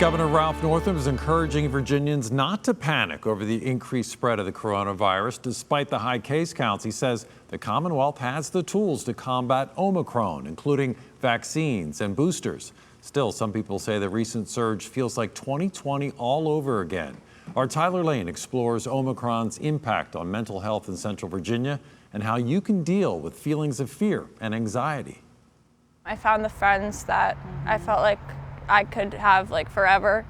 Governor Ralph Northam is encouraging Virginians not to panic over the increased spread of the coronavirus. Despite the high case counts, he says the Commonwealth has the tools to combat Omicron, including vaccines and boosters. Still, some people say the recent surge feels like 2020 all over again. Our Tyler Lane explores Omicron's impact on mental health in Central Virginia and how you can deal with feelings of fear and anxiety. I found the friends that I felt like I could have forever.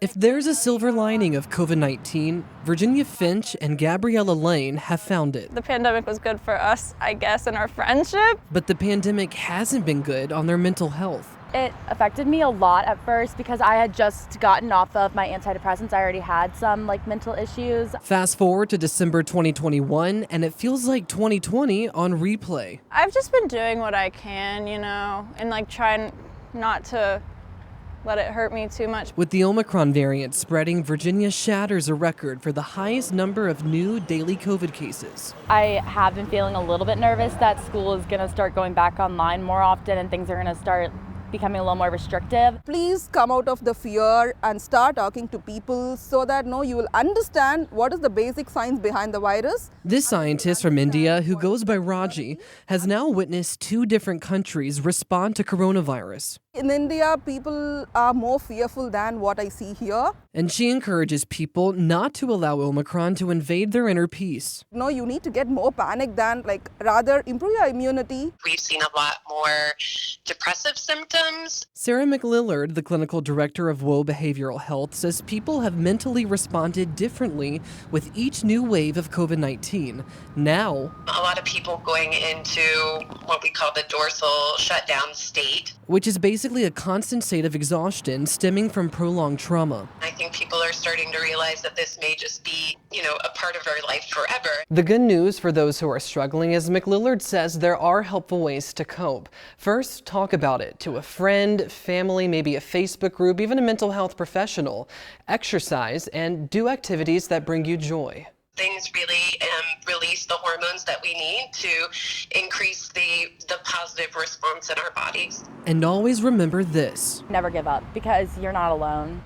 If there's a silver lining of COVID-19, Virginia Finch and Gabriella Lane have found it. The pandemic was good for us, I guess, and our friendship. But the pandemic hasn't been good on their mental health. It affected me a lot at first because I had just gotten off of my antidepressants. I already had some mental issues. Fast forward to December 2021, and it feels like 2020 on replay. I've just been doing what I can, and trying not to let it hurt me too much. With the Omicron variant spreading, Virginia shatters a record for the highest number of new daily COVID cases. I have been feeling a little bit nervous that school is going to start going back online more often and things are going to start becoming a little more restrictive. Please come out of the fear and start talking to people so that you will understand what is the basic science behind the virus. This scientist from India, who goes by Raji, has now witnessed 2 different countries respond to coronavirus. In India, people are more fearful than what I see here. And she encourages people not to allow Omicron to invade their inner peace. No, you need to get more panic than rather improve your immunity. We've seen a lot more depressive symptoms. Sarah McLillard, the clinical director of WOE Behavioral Health, says people have mentally responded differently with each new wave of COVID-19. Now, a lot of people going into what we call the dorsal shutdown state, which is basically a constant state of exhaustion stemming from prolonged trauma. I think people are starting to realize that this may just be, a part of our life forever. The good news for those who are struggling is McLillard says there are helpful ways to cope. First, talk about it to a friend, family, maybe a Facebook group, even a mental health professional. Exercise and do activities that bring you joy. Things really release the hormones that we need to increase the positive response in our bodies. And always remember this. Never give up because you're not alone.